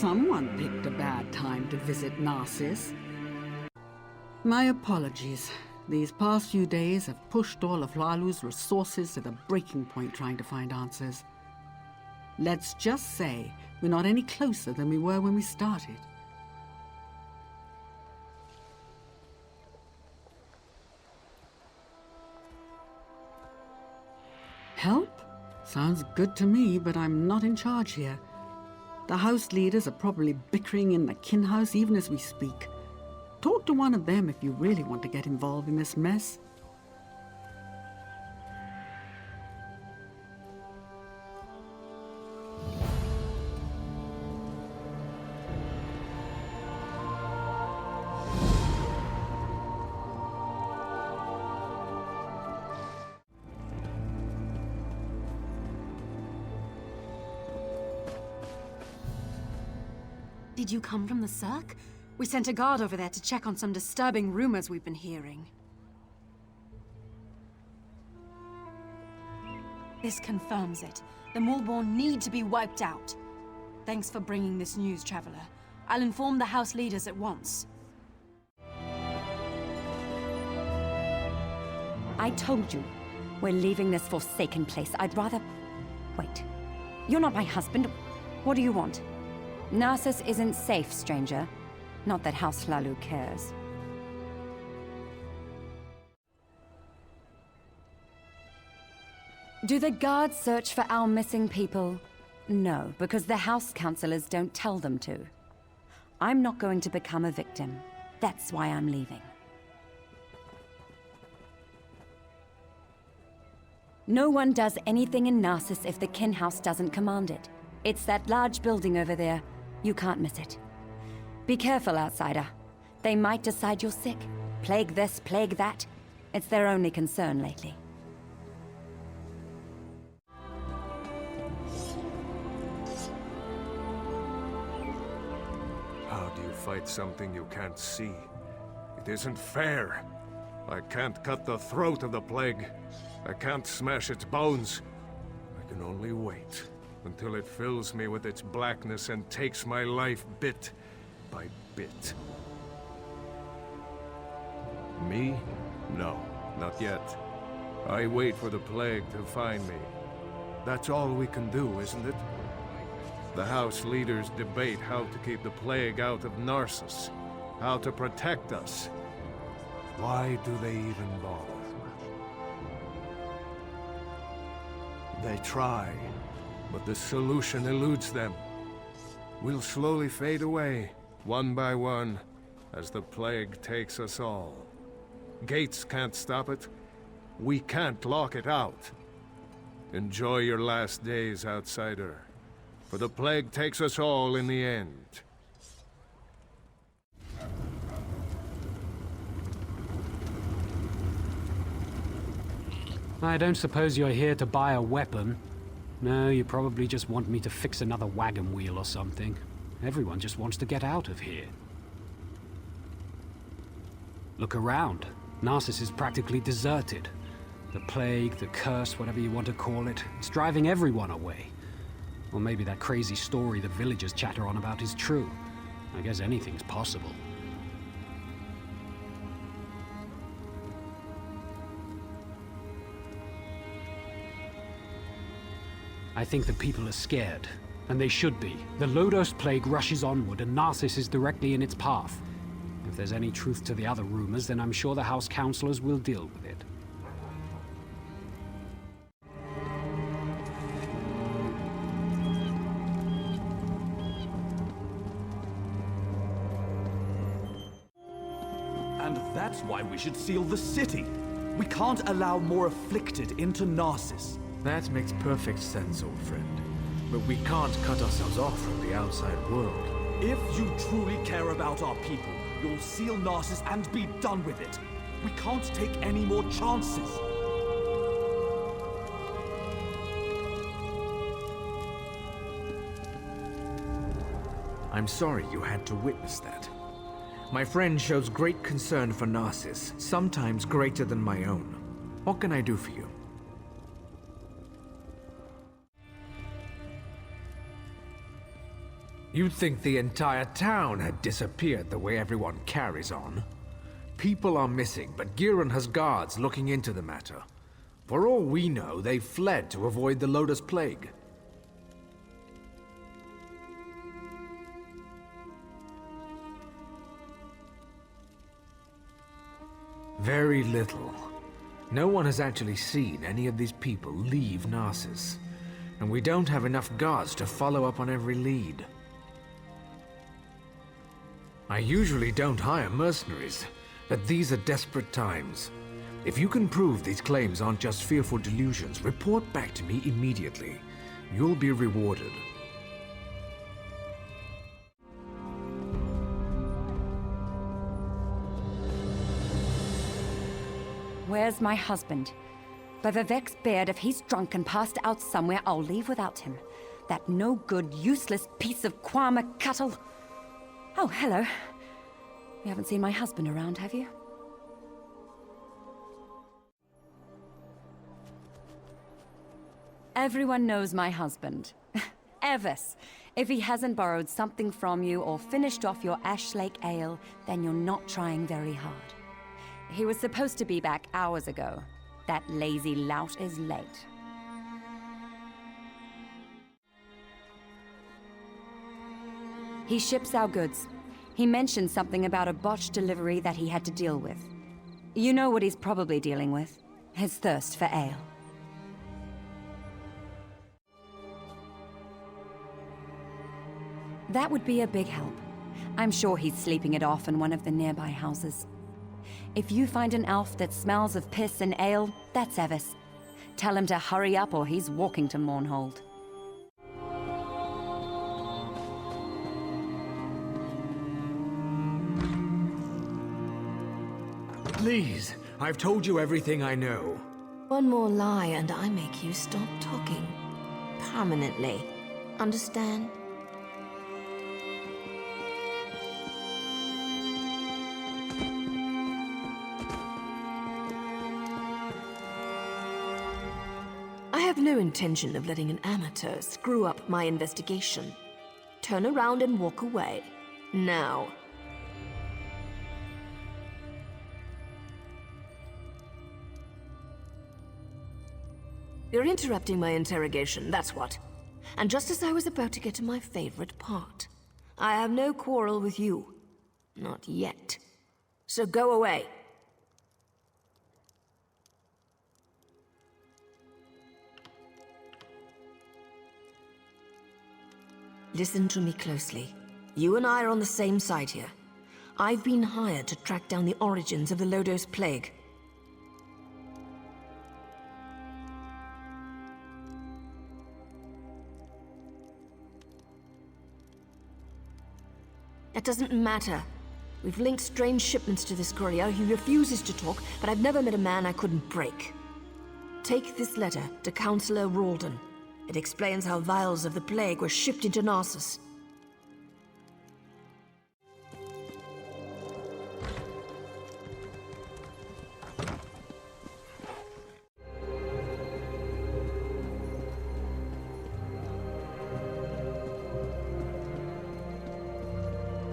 Someone picked a bad time to visit Narcissus. My apologies. These past few days have pushed all of Hlalu's resources to the breaking point trying to find answers. Let's just say we're not any closer than we were when we started. Help? Sounds good to me, but I'm not in charge here. The house leaders are probably bickering in the kin house even as we speak. Talk to one of them if you really want to get involved in this mess. Did you come from the Cirque? We sent a guard over there to check on some disturbing rumors we've been hearing. This confirms it. The Maulborn need to be wiped out. Thanks for bringing this news, Traveler. I'll inform the House leaders at once. I told you, we're leaving this forsaken place. I'd rather... Wait. You're not my husband. What do you want? Narcissus isn't safe, stranger. Not that House Hlalu cares. Do the guards search for our missing people? No, because the House Councillors don't tell them to. I'm not going to become a victim. That's why I'm leaving. No one does anything in Narcissus if the Kin House doesn't command it. It's that large building over there. You can't miss it. Be careful, outsider. They might decide you're sick. Plague this, plague that. It's their only concern lately. How do you fight something you can't see? It isn't fair. I can't cut the throat of the plague. I can't smash its bones. I can only wait until it fills me with its blackness and takes my life bit by bit. Me? No, not yet. I wait for the plague to find me. That's all we can do, isn't it? The House leaders debate how to keep the plague out of Narcissus, how to protect us. Why do they even bother? They try, but the solution eludes them. We'll slowly fade away, one by one, as the plague takes us all. Gates can't stop it. We can't lock it out. Enjoy your last days, outsider, for the plague takes us all in the end. I don't suppose you're here to buy a weapon. No, you probably just want me to fix another wagon wheel or something. Everyone just wants to get out of here. Look around. Narcissus is practically deserted. The plague, the curse, whatever you want to call it, it's driving everyone away. Or maybe that crazy story the villagers chatter on about is true. I guess anything's possible. I think the people are scared, and they should be. The Lodos plague rushes onward, and Narcissus is directly in its path. If there's any truth to the other rumors, then I'm sure the House Councillors will deal with it. And that's why we should seal the city. We can't allow more afflicted into Narcissus. That makes perfect sense, old friend. But we can't cut ourselves off from the outside world. If you truly care about our people, you'll seal Narcissus and be done with it. We can't take any more chances. I'm sorry you had to witness that. My friend shows great concern for Narcissus, sometimes greater than my own. What can I do for you? You'd think the entire town had disappeared the way everyone carries on. People are missing, but Giran has guards looking into the matter. For all we know, they fled to avoid the Lotus Plague. Very little. No one has actually seen any of these people leave Narcissus. And we don't have enough guards to follow up on every lead. I usually don't hire mercenaries, but these are desperate times. If you can prove these claims aren't just fearful delusions, report back to me immediately. You'll be rewarded. Where's my husband? By Vivek's beard, if he's drunk and passed out somewhere, I'll leave without him. That no-good, useless piece of Kwama cattle. Oh, hello. You haven't seen my husband around, have you? Everyone knows my husband. Evis. If he hasn't borrowed something from you or finished off your Ash Lake ale, then you're not trying very hard. He was supposed to be back hours ago. That lazy lout is late. He ships our goods. He mentioned something about a botched delivery that he had to deal with. You know what he's probably dealing with. His thirst for ale. That would be a big help. I'm sure he's sleeping it off in one of the nearby houses. If you find an elf that smells of piss and ale, that's Evis. Tell him to hurry up or he's walking to Mournhold. Please, I've told you everything I know. One more lie and I make you stop talking. Permanently. Understand? I have no intention of letting an amateur screw up my investigation. Turn around and walk away. Now. You're interrupting my interrogation, that's what. And just as I was about to get to my favorite part. I have no quarrel with you. Not yet. So go away. Listen to me closely. You and I are on the same side here. I've been hired to track down the origins of the Lodos Plague. That doesn't matter. We've linked strange shipments to this courier. He refuses to talk, but I've never met a man I couldn't break. Take this letter to Councillor Ralden. It explains how vials of the plague were shipped into Narcissus.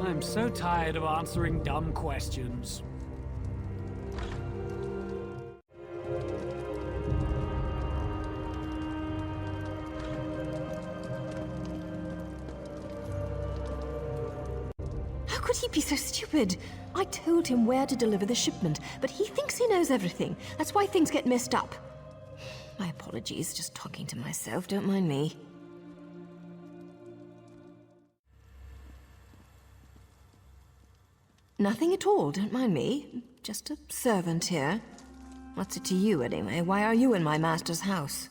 I'm so tired of answering dumb questions. How could he be so stupid? I told him where to deliver the shipment, but he thinks he knows everything. That's why things get messed up. My apologies, just talking to myself, don't mind me. Nothing at all, don't mind me. Just a servant here. What's it to you, anyway? Why are you in my master's house?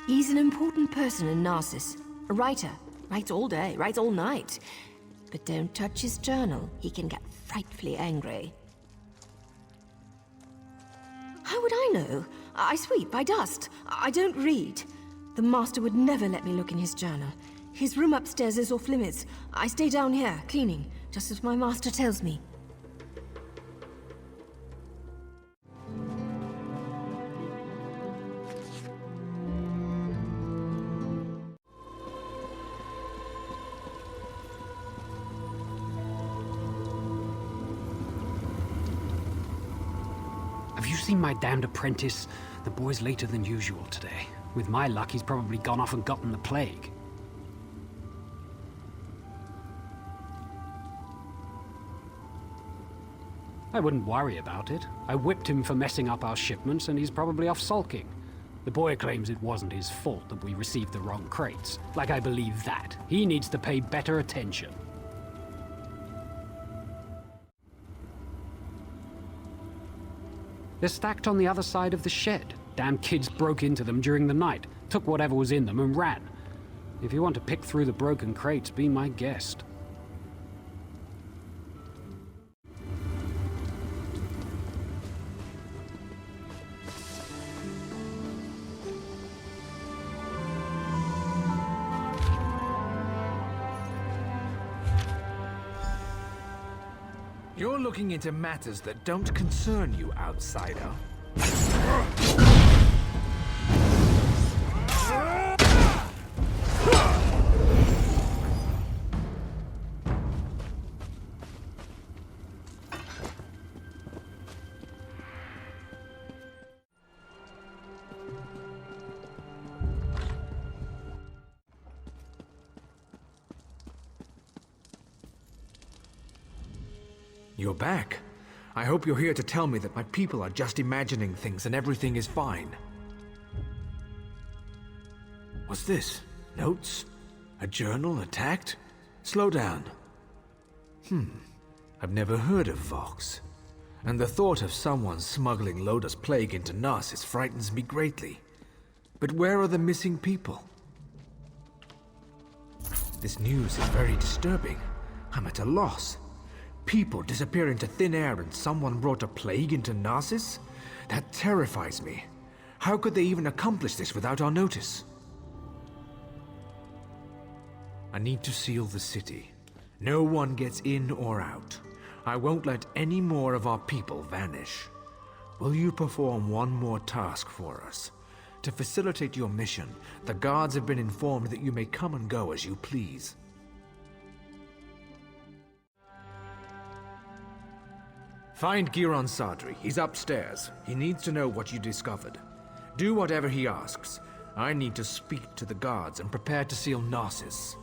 He's an important person in Narcissus. A writer. Writes all day, writes all night. But don't touch his journal. He can get frightfully angry. How would I know? I sweep, I dust. I don't read. The master would never let me look in his journal. His room upstairs is off limits. I stay down here, cleaning, just as my master tells me. seen my damned apprentice? The boy's later than usual today. With my luck, he's probably gone off and gotten the plague. I wouldn't worry about it. I whipped him for messing up our shipments, and he's probably off sulking. The boy claims it wasn't his fault that we received the wrong crates. Like I believe that. He needs to pay better attention. They're stacked on the other side of the shed. Damn kids broke into them during the night, took whatever was in them and ran. If you want to pick through the broken crates, be my guest. You're looking into matters that don't concern you, outsider. You're back. I hope you're here to tell me that my people are just imagining things and everything is fine. What's this? Notes? A journal attacked? Slow down. I've never heard of Vox. And the thought of someone smuggling Loda's plague into Narsis frightens me greatly. But where are the missing people? This news is very disturbing. I'm at a loss. People disappear into thin air and someone brought a plague into Narsis? That terrifies me. How could they even accomplish this without our notice? I need to seal the city. No one gets in or out. I won't let any more of our people vanish. Will you perform one more task for us? To facilitate your mission, the guards have been informed that you may come and go as you please. Find Giron Sadri. He's upstairs. He needs to know what you discovered. Do whatever he asks. I need to speak to the guards and prepare to seal Narsis.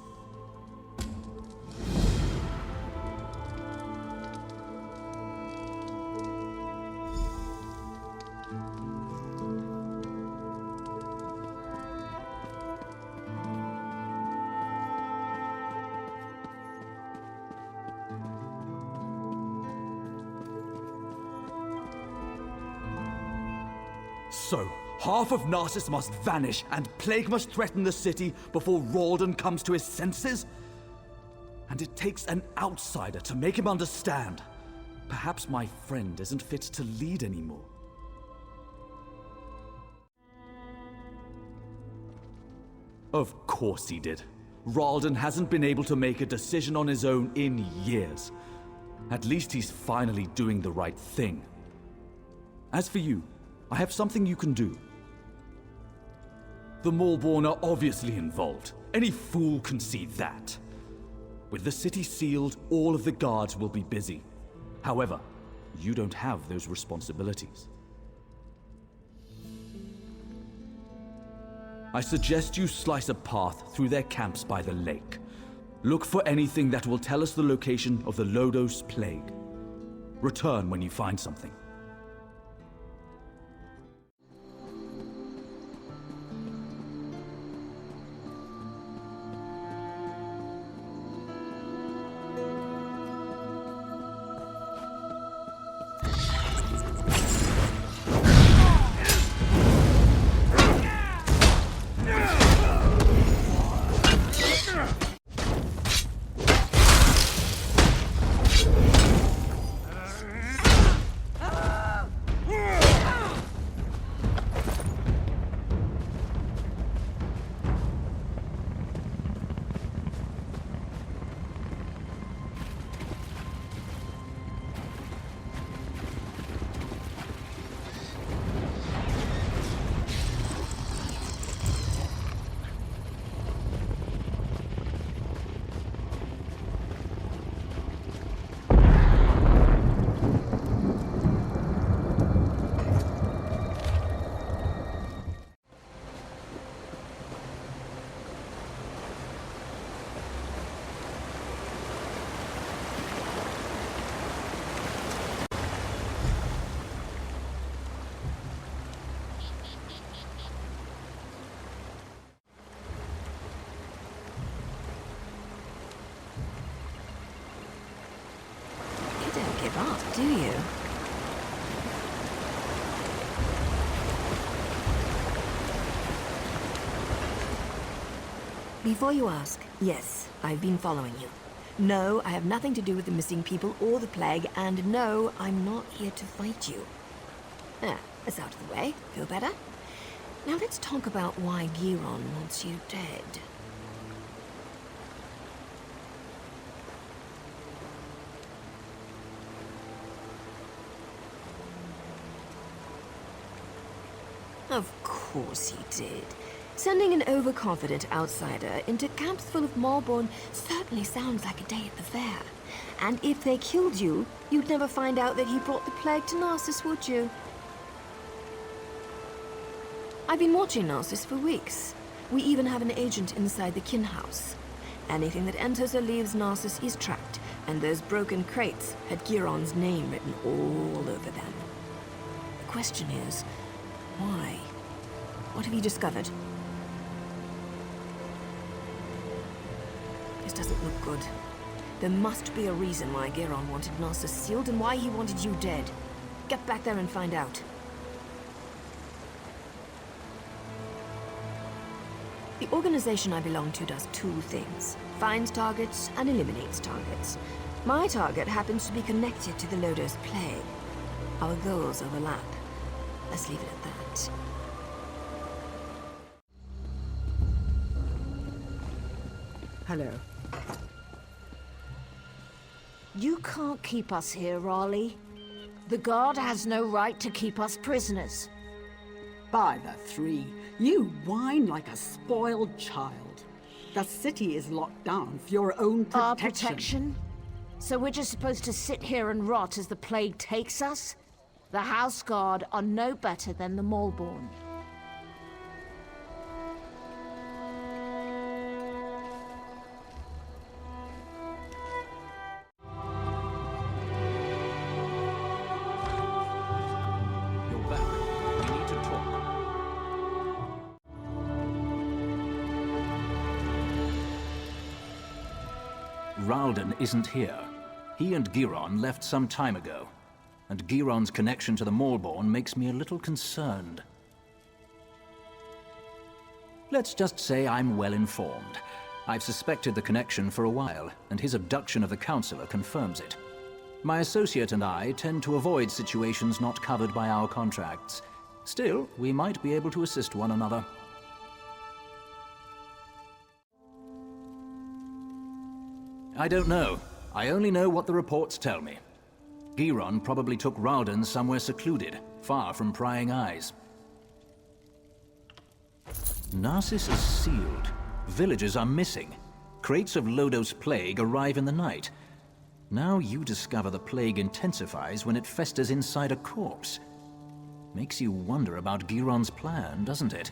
So, half of Narsis must vanish, and plague must threaten the city before Ralden comes to his senses? And it takes an outsider to make him understand. Perhaps my friend isn't fit to lead anymore. Of course he did. Ralden hasn't been able to make a decision on his own in years. At least he's finally doing the right thing. As for you, I have something you can do. The Maulborn are obviously involved. Any fool can see that. With the city sealed, all of the guards will be busy. However, you don't have those responsibilities. I suggest you slice a path through their camps by the lake. Look for anything that will tell us the location of the Lodos plague. Return when you find something. give up, do you? Before you ask, yes, I've been following you. No, I have nothing to do with the missing people or the plague, and no, I'm not here to fight you. That's out of the way. Feel better? Now let's talk about why Giron wants you dead. Of course he did. Sending an overconfident outsider into camps full of Maulborn certainly sounds like a day at the fair. And if they killed you, you'd never find out that he brought the plague to Narcissus, would you? I've been watching Narcissus for weeks. We even have an agent inside the kin house. Anything that enters or leaves Narcissus is tracked, and those broken crates had Giron's name written all over them. The question is, why? What have you discovered? This doesn't look good. There must be a reason why Giron wanted Narcissus sealed and why he wanted you dead. Get back there and find out. The organization I belong to does two things. Finds targets and eliminates targets. My target happens to be connected to the Lodo's plague. Our goals overlap. Let's leave it at that. Hello. You can't keep us here, Raleigh. The guard has no right to keep us prisoners. By the three, you whine like a spoiled child. The city is locked down for your own protection. Our protection? So we're just supposed to sit here and rot as the plague takes us? The House Guard are no better than the Maulborn. You're back. We need to talk. Ralden isn't here. He and Giron left some time ago. And Giron's connection to the Maulborn makes me a little concerned. Let's just say I'm well informed. I've suspected the connection for a while, and his abduction of the Councillor confirms it. My associate and I tend to avoid situations not covered by our contracts. Still, we might be able to assist one another. I don't know. I only know what the reports tell me. Giron probably took Ralden somewhere secluded, far from prying eyes. Narcissus is sealed. Villagers are missing. Crates of Lodo's plague arrive in the night. Now you discover the plague intensifies when it festers inside a corpse. Makes you wonder about Giron's plan, doesn't it?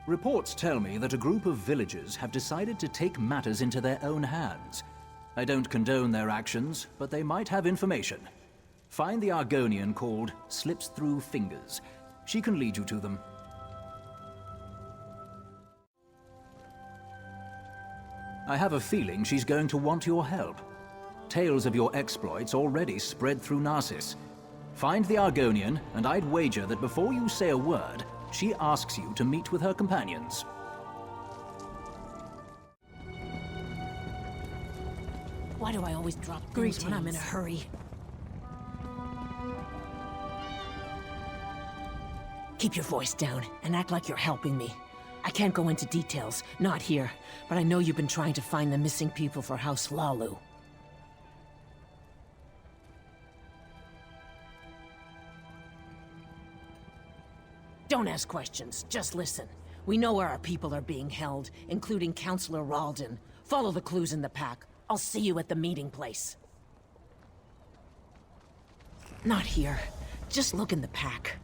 Reports tell me that a group of villagers have decided to take matters into their own hands. I don't condone their actions, but they might have information. Find the Argonian called Slips Through Fingers. She can lead you to them. I have a feeling she's going to want your help. Tales of your exploits already spread through Narcissus. Find the Argonian, and I'd wager that before you say a word, she asks you to meet with her companions. Why do I always drop things when I'm in a hurry? Keep your voice down and act like you're helping me. I can't go into details, not here, but I know you've been trying to find the missing people for House Lalu. Don't ask questions, just listen. We know where our people are being held, including Councillor Ralden. Follow the clues in the pack. I'll see you at the meeting place. Not here. Just look in the pack.